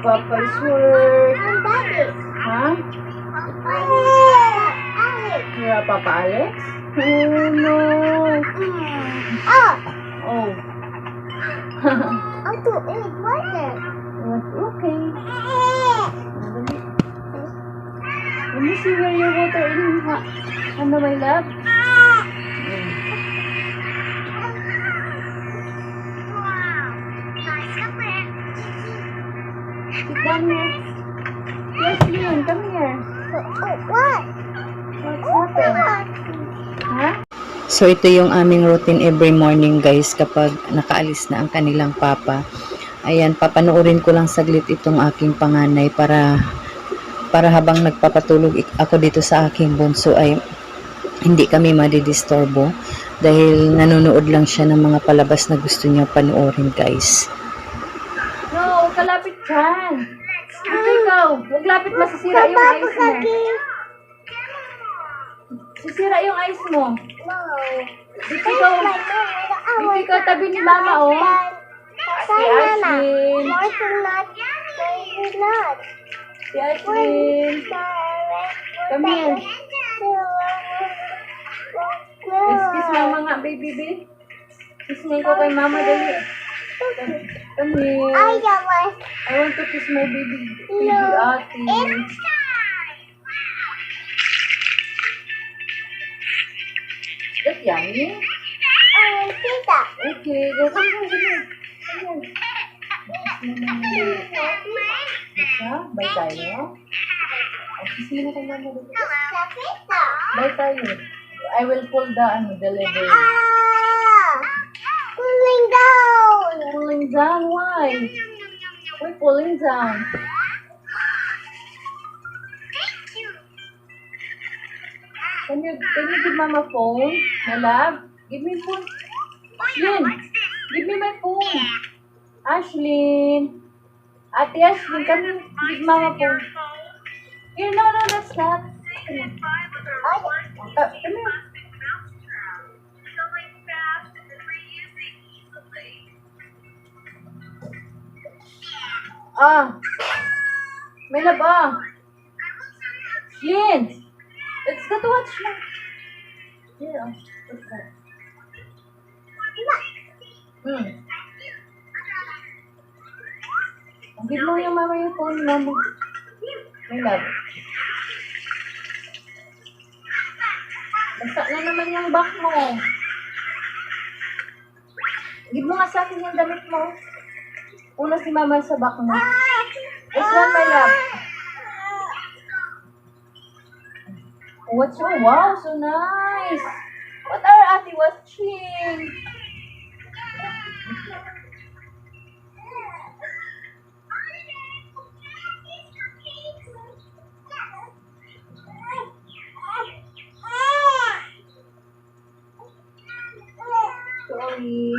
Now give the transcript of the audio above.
Papa's work. Huh? You're a Papa Alex? Oh no. Oh. I want to eat water. Okay. Let me see where your water in. Ano, my love? Sit down here. Yes, Leon, come here. What? What's happened? Ha? So ito yung aming routine every morning guys kapag nakaalis na ang kanilang papa. Ayan, papanoorin ko lang saglit itong aking panganay para habang nagpapatulog ako dito sa aking bunso ay hindi kami madidisturbo dahil nanonood lang siya ng mga palabas na gusto niya panoorin guys. No, kalapit dyan. Ito ikaw. Huwag lapit, masisira yung ice mo. Sisira yung ice mo. No. Dito ikaw tabi ni mama, oh. Si Ashlyn. Si Ashlyn. Come here. Let's kiss mama nga, baby, baby. Kiss mo ko kay mama, dali. Come here. I want to kiss my baby. Baby ate. That's yummy. Okay, go. Come here. Bye tayo. Kiss mo na kay mama, dali. Bye tayo. I will pull the delivery. Cooling down. Pulling down? Why? We're pulling down. Can you give mama phone? My love? Give me phone. Ashlyn, give me my phone. Ashlyn. Ate Ashlyn, can you give mama phone? Here, no, that's not. Come here. Come here. My love, Shin, let's go to watch now. Here, let's go. Give mo yung mama yung phone, mama. My love. Basta na naman yung back mo. Give mo nga sa akin yung damit mo. Una si mama sa back mo. This one, my love. What's your, wow, so nice. What are ate watching? Sorry.